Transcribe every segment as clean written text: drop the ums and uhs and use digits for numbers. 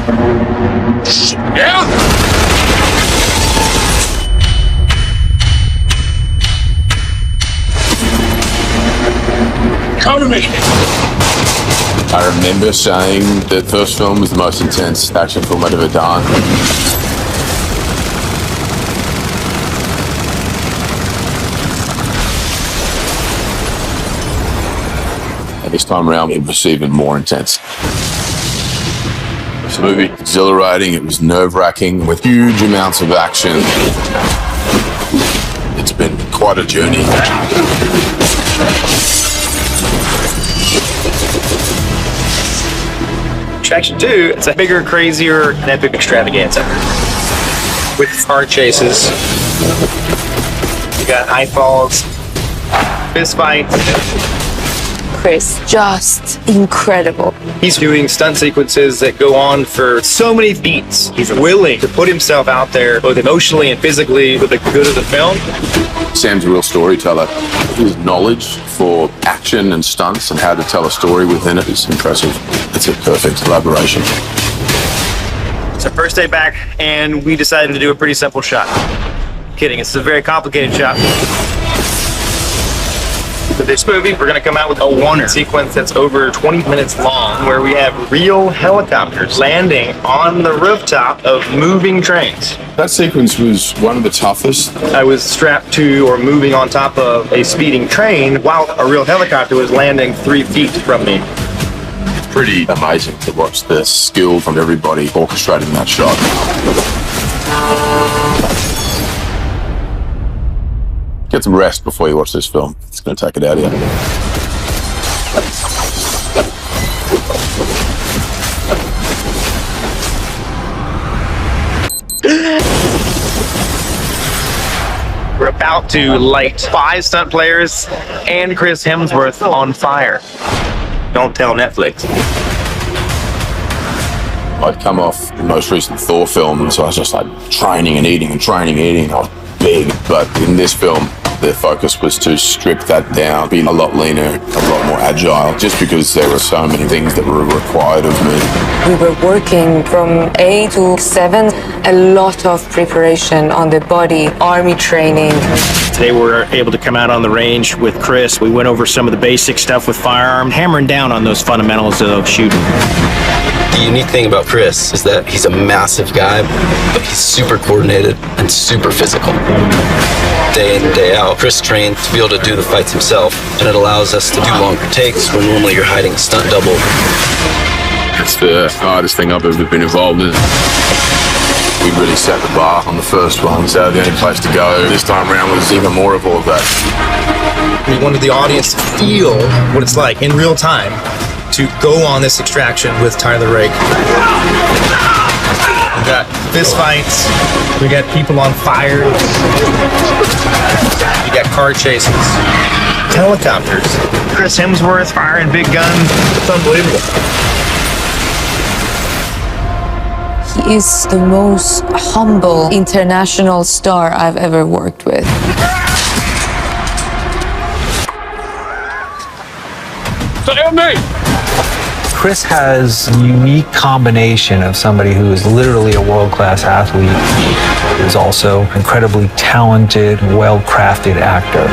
Yeah! Come to me! I remember saying that the first film was the most intense action film I'd ever done. And this time around, it was even more intense. This movie was exhilarating, it was nerve-wracking, with huge amounts of action. It's been quite a journey. Extraction 2, it's a bigger, crazier, and epic extravaganza. With car chases, you got high falls, fist fights. Chris, just incredible. He's doing stunt sequences that go on for so many beats. He's willing to put himself out there, both emotionally and physically, for the good of the film. Sam's a real storyteller. His knowledge for action and stunts and how to tell a story within it is impressive. It's a perfect collaboration. It's our first day back, and we decided to do a pretty simple shot. Kidding, it's a very complicated shot. For this movie, we're going to come out with a one sequence that's over 20 minutes long, where we have real helicopters landing on the rooftop of moving trains. That sequence was one of the toughest. I was strapped to or moving on top of a speeding train while a real helicopter was landing 3 feet from me. It's pretty amazing to watch the skill from everybody orchestrating that shot. Get some rest before you watch this film. It's going to take it out of you. We're about to light 5 stunt players and Chris Hemsworth on fire. Don't tell Netflix. I'd come off the most recent Thor film, so I was just like training and eating and training and eating. I was big, but in this film, the focus was to strip that down, be a lot leaner, a lot more agile, just because there were so many things that were required of me. We were working from 8 to 7, a lot of preparation on the body, army training. Today we're able to come out on the range with Chris. We went over some of the basic stuff with firearm, hammering down on those fundamentals of shooting. The unique thing about Chris is that he's a massive guy, but he's super coordinated and super physical. Day in and day out, Chris trained to be able to do the fights himself, and it allows us to do longer takes when normally you're hiding a stunt double. It's the hardest thing I've ever been involved in. We really set the bar on the first one, so the only place to go this time around was even more of all of that. We wanted the audience to feel what it's like in real time to go on this extraction with Tyler Rake. We got fist fights, we got people on fire, we got car chases, helicopters, Chris Hemsworth firing big guns. It's unbelievable. He is the most humble international star I've ever worked with. Chris has a unique combination of somebody who is literally a world-class athlete, who is also incredibly talented, well-crafted actor.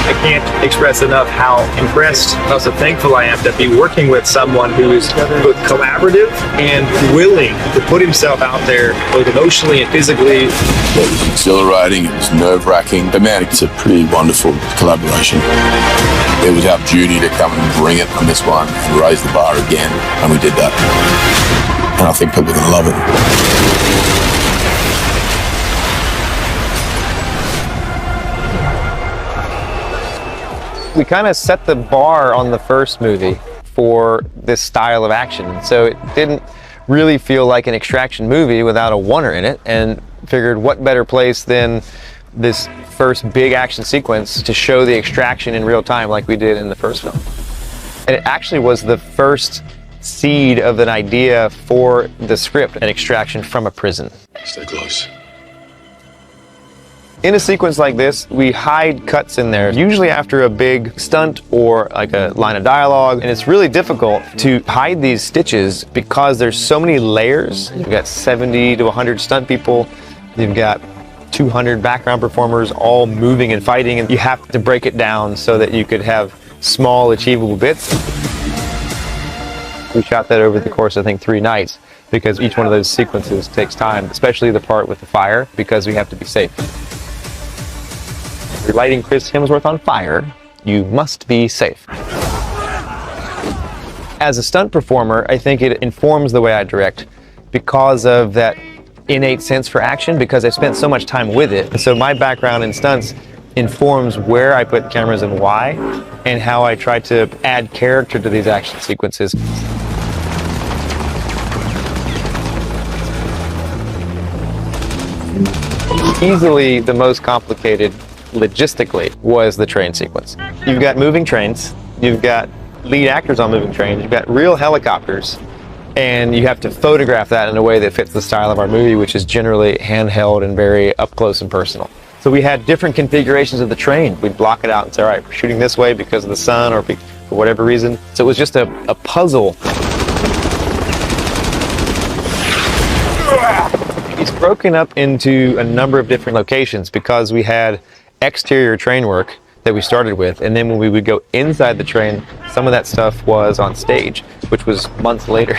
I can't express enough how impressed, how so thankful I am to be working with someone who is both collaborative and willing to put himself out there, both emotionally and physically. It was exhilarating, it was nerve-wracking, but man, it's a pretty wonderful collaboration. It was our duty to come and bring it on this one and raise the bar again, and we did that. And I think people are going to love it. We kind of set the bar on the first movie for this style of action, so it didn't really feel like an extraction movie without a oneer in it, and figured what better place than this first big action sequence to show the extraction in real time like we did in the first film. And it actually was the first seed of an idea for the script, an extraction from a prison. Stay close. In a sequence like this, we hide cuts in there, usually after a big stunt or like a line of dialogue, and it's really difficult to hide these stitches because there's so many layers. You've got 70 to 100 stunt people, you've got 200 background performers all moving and fighting, and you have to break it down so that you could have small achievable bits. We shot that over the course of, I think, 3 nights, because each one of those sequences takes time, especially the part with the fire, because we have to be safe. If you're lighting Chris Hemsworth on fire, you must be safe. As a stunt performer, I think it informs the way I direct because of that innate sense for action, because I've spent so much time with it. And so my background in stunts informs where I put cameras and why, and how I try to add character to these action sequences. Easily the most complicated logistically was the train sequence. You've got moving trains, you've got lead actors on moving trains, you've got real helicopters, and you have to photograph that in a way that fits the style of our movie, which is generally handheld and very up close and personal. So we had different configurations of the train. We'd block it out and say, all right, we're shooting this way because of the sun or for whatever reason. So it was just a puzzle. It's broken up into a number of different locations because we had exterior train work that we started with, and then when we would go inside the train, some of that stuff was on stage, which was months later.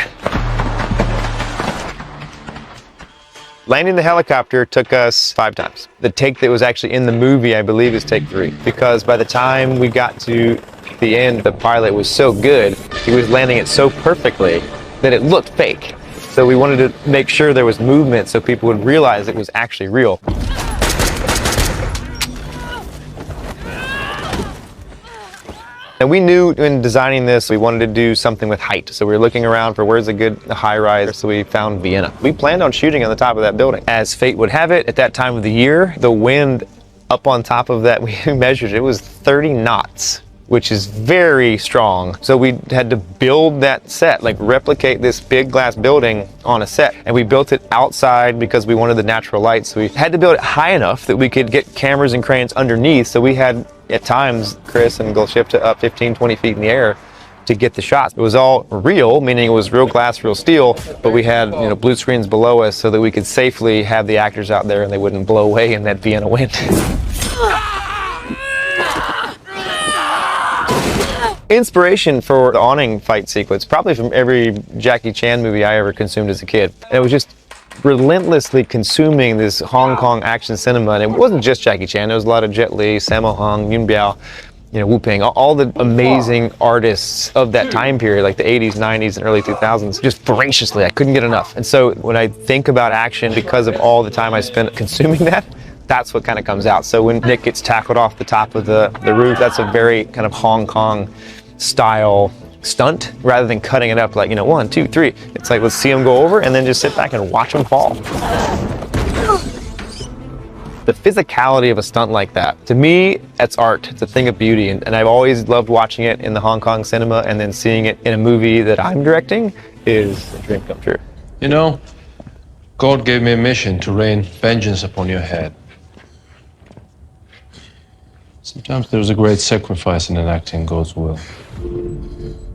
Landing the helicopter took us 5 times. The take that was actually in the movie, I believe, is take 3, because by the time we got to the end, the pilot was so good, he was landing it so perfectly that it looked fake. So we wanted to make sure there was movement so people would realize it was actually real. And we knew in designing this, we wanted to do something with height. So we were looking around for where's a good high rise, so we found Vienna. We planned on shooting on the top of that building. As fate would have it, at that time of the year, the wind up on top of that, we measured, it was 30 knots, which is very strong. So we had to build that set, like replicate this big glass building on a set. And we built it outside because we wanted the natural light. So we had to build it high enough that we could get cameras and cranes underneath. So we had, at times, Chris and Golshifteh up 15, 20 feet in the air to get the shots. It was all real, meaning it was real glass, real steel, but we had, blue screens below us so that we could safely have the actors out there and they wouldn't blow away in that Vienna wind. Inspiration for the awning fight sequence, probably from every Jackie Chan movie I ever consumed as a kid. And it was just relentlessly consuming this Hong Kong action cinema. And it wasn't just Jackie Chan, there was a lot of Jet Li, Sammo Hung, Yuen Biao, Wu Ping, all the amazing artists of that time period, like the 80s, 90s, and early 2000s, just voraciously. I couldn't get enough. And so when I think about action, because of all the time I spent consuming that, that's what kind of comes out. So when Nick gets tackled off the top of the roof, that's a very kind of Hong Kong style stunt, rather than cutting it up like, 1, 2, 3. It's like, let's see him go over and then just sit back and watch him fall. The physicality of a stunt like that, to me, that's art. It's a thing of beauty. And I've always loved watching it in the Hong Kong cinema, and then seeing it in a movie that I'm directing is a dream come true. God gave me a mission to rain vengeance upon your head. Sometimes there's a great sacrifice in enacting God's will.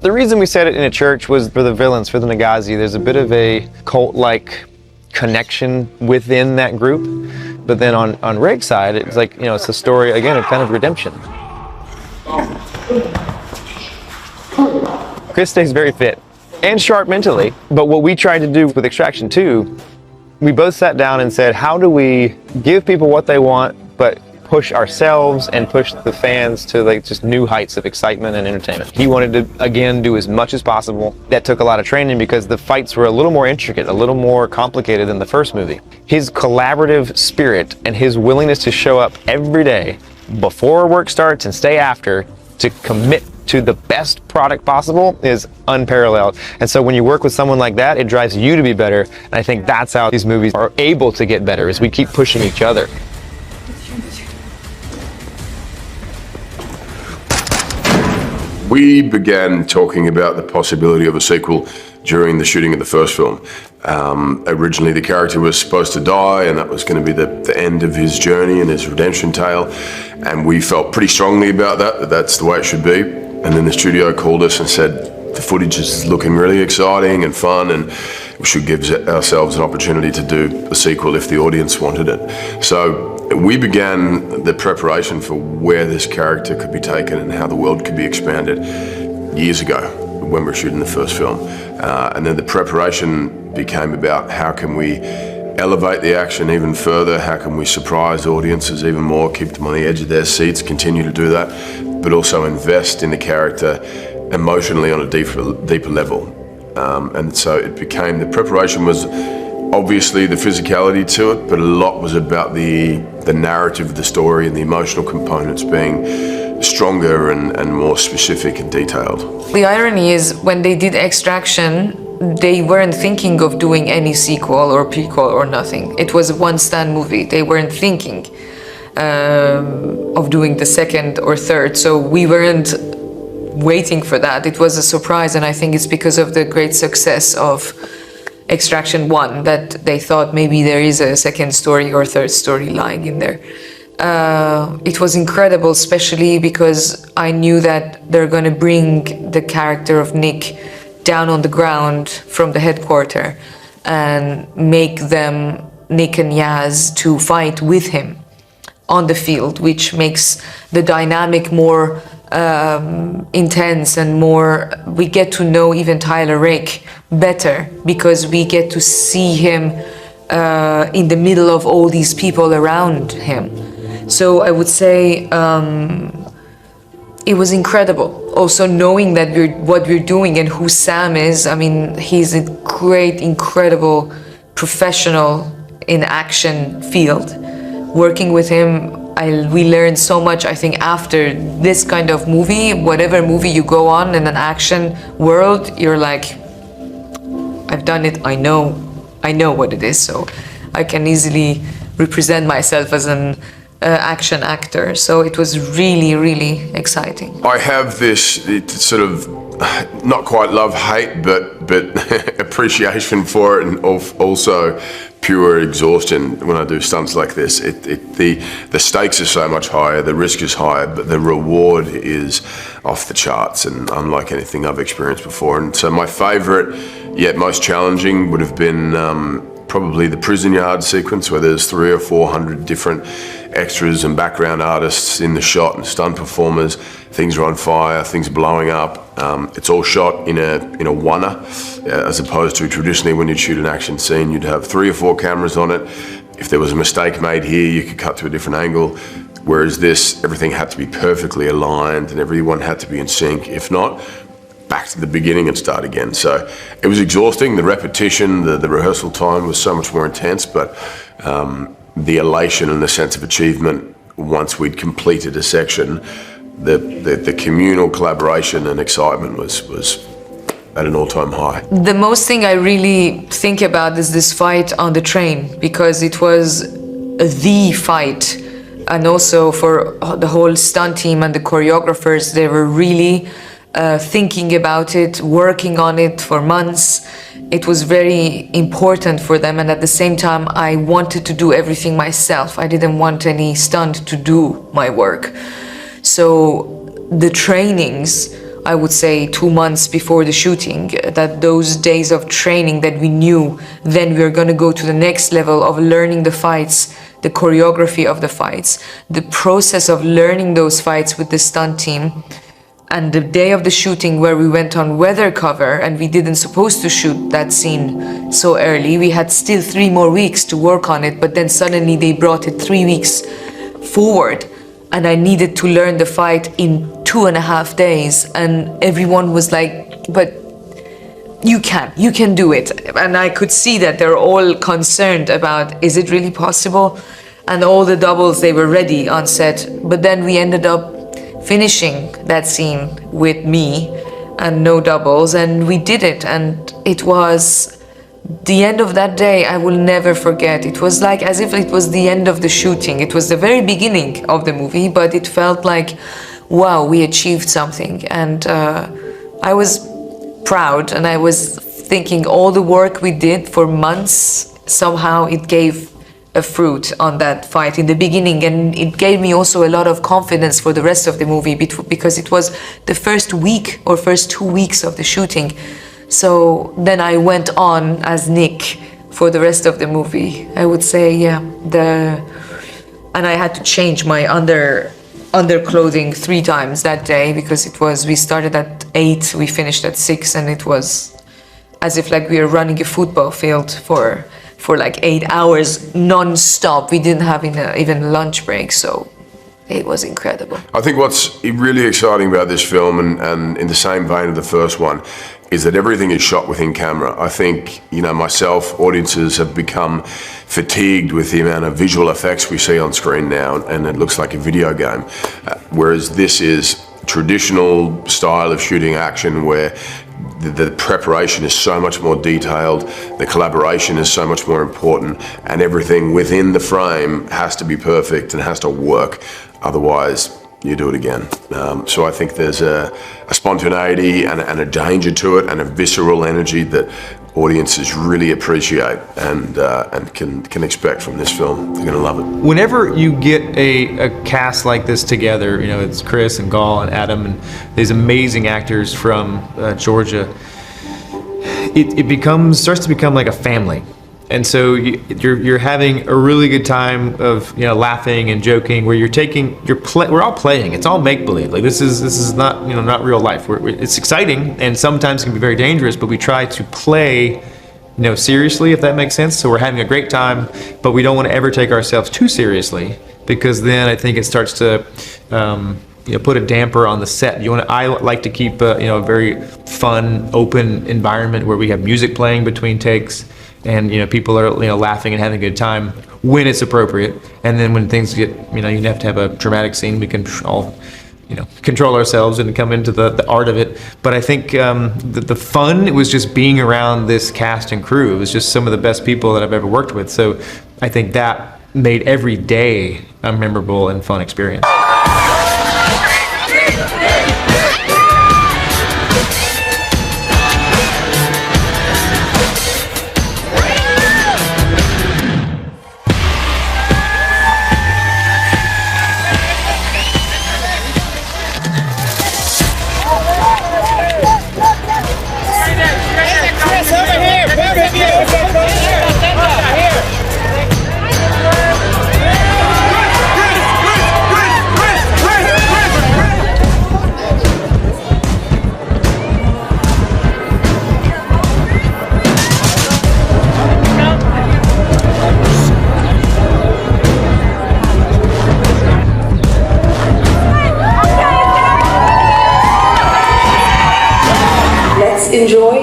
The reason we said it in a church was for the villains, for the Nagazi. There's a bit of a cult-like connection within that group. But then on RAKE's side, it's like, it's a story, again, of kind of redemption. Chris stays very fit and sharp mentally. But what we tried to do with Extraction2, we both sat down and said, how do we give people what they want, but push ourselves and push the fans to just new heights of excitement and entertainment. He wanted to, again, do as much as possible. That took a lot of training because the fights were a little more intricate, a little more complicated than the first movie. His collaborative spirit and his willingness to show up every day before work starts and stay after to commit to the best product possible is unparalleled. And so when you work with someone like that, it drives you to be better. And I think that's how these movies are able to get better, is we keep pushing each other. We began talking about the possibility of a sequel during the shooting of the first film. Originally, the character was supposed to die, and that was going to be the end of his journey and his redemption tale. And we felt pretty strongly about that that's the way it should be. And then the studio called us and said, the footage is looking really exciting and fun, and we should give ourselves an opportunity to do a sequel if the audience wanted it. So we began the preparation for where this character could be taken and how the world could be expanded years ago when we were shooting the first film. And then the preparation became about how can we elevate the action even further, how can we surprise audiences even more, keep them on the edge of their seats, continue to do that, but also invest in the character emotionally on a deeper level. And so it became, the preparation was obviously the physicality to it, but a lot was about the narrative of the story and the emotional components being stronger and more specific and detailed. The irony is, when they did Extraction, they weren't thinking of doing any sequel or prequel or nothing. It was a one-stand movie. They weren't thinking of doing the second or third, so we weren't waiting for that. It was a surprise, and I think it's because of the great success of Extraction 1 that they thought maybe there is a second story or third story lying in there. It was incredible, especially because I knew that they're going to bring the character of Nick down on the ground from the headquarters and make them, Nick and Yaz, to fight with him on the field, which makes the dynamic more intense and more, we get to know even Tyler Rake better because we get to see him in the middle of all these people around him. So I would say it was incredible. Also knowing that what we're doing and who Sam is. I mean, he's a great, incredible professional in action field. Working with him, we learned so much, I think, after this kind of movie. Whatever movie you go on in an action world, you're like, I've done it, I know what it is, so I can easily represent myself as an action actor. So it was really, really exciting. I have this sort of, not quite love-hate, but appreciation for it, and also pure exhaustion when I do stunts like this. The stakes are so much higher, the risk is higher, but the reward is off the charts and unlike anything I've experienced before. And so my favorite, yet most challenging, would have been probably the prison yard sequence, where there's 300 or 400 different extras and background artists in the shot and stunt performers. Things are on fire, things are blowing up. It's all shot in a one-er, as opposed to traditionally when you'd shoot an action scene, you'd have 3 or 4 cameras on it. If there was a mistake made here, you could cut to a different angle. Whereas this, everything had to be perfectly aligned and everyone had to be in sync. If not, back to the beginning and start again. So it was exhausting. The repetition, the rehearsal time was so much more intense, but the elation and the sense of achievement once we'd completed a section, the communal collaboration and excitement was at an all-time high. The most thing I really think about is this fight on the train, because it was the fight. And also for the whole stunt team and the choreographers, they were really thinking about it, working on it for months. It was very important for them, and at the same time I wanted to do everything myself. I didn't want any stunt to do my work. So the trainings, I would say 2 months before the shooting, that those days of training that we knew then we were going to go to the next level of learning the fights, the choreography of the fights, the process of learning those fights with the stunt team. And the day of the shooting, where we went on weather cover and we didn't supposed to shoot that scene so early, we had still 3 more weeks to work on it, but then suddenly they brought it 3 weeks forward and I needed to learn the fight in 2.5 days, and everyone was like, but you can do it. And I could see that they're all concerned about, is it really possible? And all the doubles, they were ready on set, but then we ended up finishing that scene with me and no doubles, and we did it, and it was the end of that day I will never forget. It was like as if it was the end of the shooting. It was the very beginning of the movie, but it felt like, wow, we achieved something. And I was proud and I was thinking all the work we did for months, somehow it gave a fruit on that fight in the beginning, and it gave me also a lot of confidence for the rest of the movie because it was the first week or first 2 weeks of the shooting. So then I went on as Nick for the rest of the movie. I would say, yeah, and I had to change my underclothing 3 times that day because we started at 8, we finished at 6, and it was as if like we were running a football field for like 8 hours non-stop. We didn't have even lunch break, so it was incredible. I think what's really exciting about this film, and in the same vein of the first one, is that everything is shot within camera. I think, myself, audiences have become fatigued with the amount of visual effects we see on screen now, and it looks like a video game. Whereas this is traditional style of shooting action where the preparation is so much more detailed, the collaboration is so much more important, and everything within the frame has to be perfect and has to work. Otherwise, you do it again. So I think there's a spontaneity and a danger to it, and a visceral energy that audiences really appreciate and can expect from this film. They're gonna love it. Whenever you get a cast like this together, it's Chris and Gal and Adam and these amazing actors from Georgia, it starts to become like a family. And so you're having a really good time of laughing and joking, where we're all playing. It's all make believe. Like this is not not real life. It's exciting and sometimes can be very dangerous, but we try to play seriously, if that makes sense. So we're having a great time, but we don't want to ever take ourselves too seriously, because then I think it starts to put a damper on the set. I like to keep a very fun, open environment where we have music playing between takes. And people are laughing and having a good time when it's appropriate. And then when things get you have to have a dramatic scene, we can all control ourselves and come into the art of it. But I think the fun was just being around this cast and crew. It was just some of the best people that I've ever worked with. So I think that made every day a memorable and fun experience. Enjoy